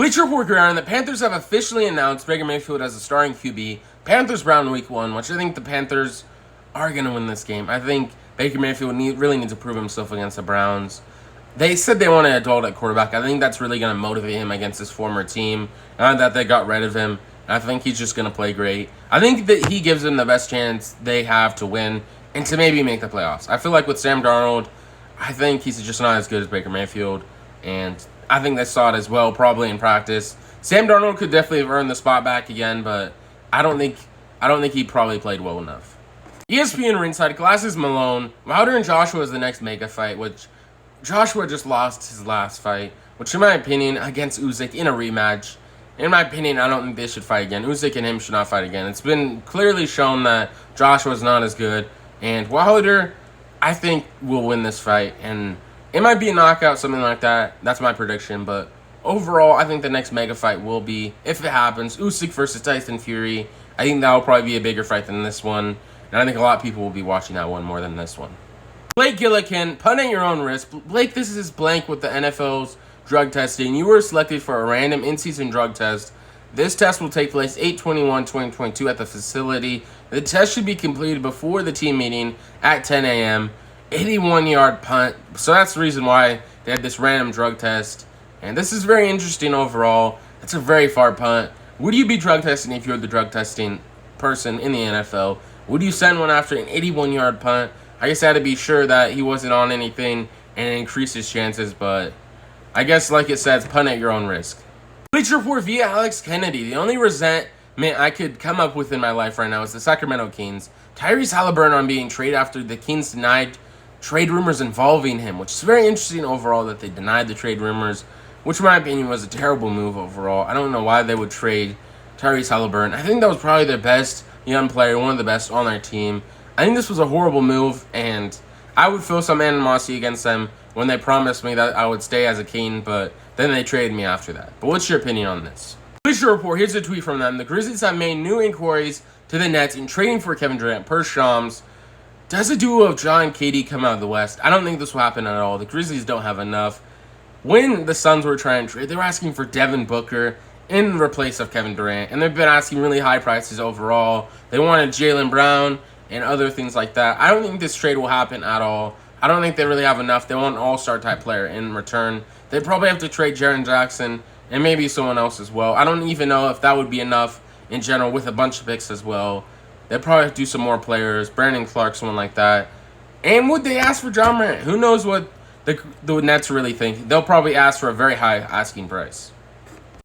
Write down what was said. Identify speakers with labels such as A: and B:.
A: Bleacher Report ground, the Panthers have officially announced Baker Mayfield as a starting QB. Panthers-Brown Week 1, which I think the Panthers are going to win this game. I think Baker Mayfield really needs to prove himself against the Browns. They said they want an adult at quarterback. I think that's really going to motivate him against his former team. Now that they got rid of him, I think he's just going to play great. I think that he gives them the best chance they have to win and to maybe make the playoffs. I feel like with Sam Darnold, I think he's just not as good as Baker Mayfield, and I think they saw it as well, probably in practice. Sam Darnold could definitely have earned the spot back again, but I don't think he probably played well enough. ESPN ringside, Glasses Malone, Wilder and Joshua is the next mega fight, which Joshua just lost his last fight, which in my opinion, against Usyk in a rematch. In my opinion, I don't think they should fight again. Usyk and him should not fight again. It's been clearly shown that Joshua's not as good, and Wilder, I think, will win this fight, and it might be a knockout, something like that. That's my prediction. But overall, I think the next mega fight will be, if it happens, Usyk versus Tyson Fury. I think that will probably be a bigger fight than this one. And I think a lot of people will be watching that one more than this one. Blake Gillikin, punt at your own risk. Blake, this is blank with the NFL's drug testing. You were selected for a random in-season drug test. This test will take place 8/21/2022 at the facility. The test should be completed before the team meeting at 10 a.m. 81-yard punt. So that's the reason why they had this random drug test. And this is very interesting overall. It's a very far punt. Would you be drug testing if you're the drug testing person in the NFL? Would you send one after an 81-yard punt? I guess I had to be sure that he wasn't on anything and increase his chances, but I guess like it says, punt at your own risk. Bleacher Report via Alex Kennedy. The only resentment I could come up with in my life right now is the Sacramento Kings. Tyrese Halliburton being traded after the Kings denied trade rumors involving him, which is very interesting overall that they denied the trade rumors, which in my opinion was a terrible move overall. I don't know why they would trade Tyrese Halliburton. I think that was probably their best young player, one of the best on their team. I think this was a horrible move, and I would feel some animosity against them when they promised me that I would stay as a King, but then they traded me after that. But what's your opinion on this? Bleacher Report, here's a tweet from them. The Grizzlies have made new inquiries to the Nets in trading for Kevin Durant per Shams. Does a duo of Ja and KD come out of the West? I don't think this will happen at all. The Grizzlies don't have enough. When the Suns were trying to trade, they were asking for Devin Booker in replace of Kevin Durant, and they've been asking really high prices overall. They wanted Jaylen Brown and other things like that. I don't think this trade will happen at all. I don't think they really have enough. They want an all-star type player in return. They probably have to trade Jaren Jackson and maybe someone else as well. I don't even know if that would be enough in general with a bunch of picks as well. They'll probably have to do some more players, Brandon Clark, someone like that. And would they ask for John Morant? Who knows what the Nets really think? They'll probably ask for a very high asking price.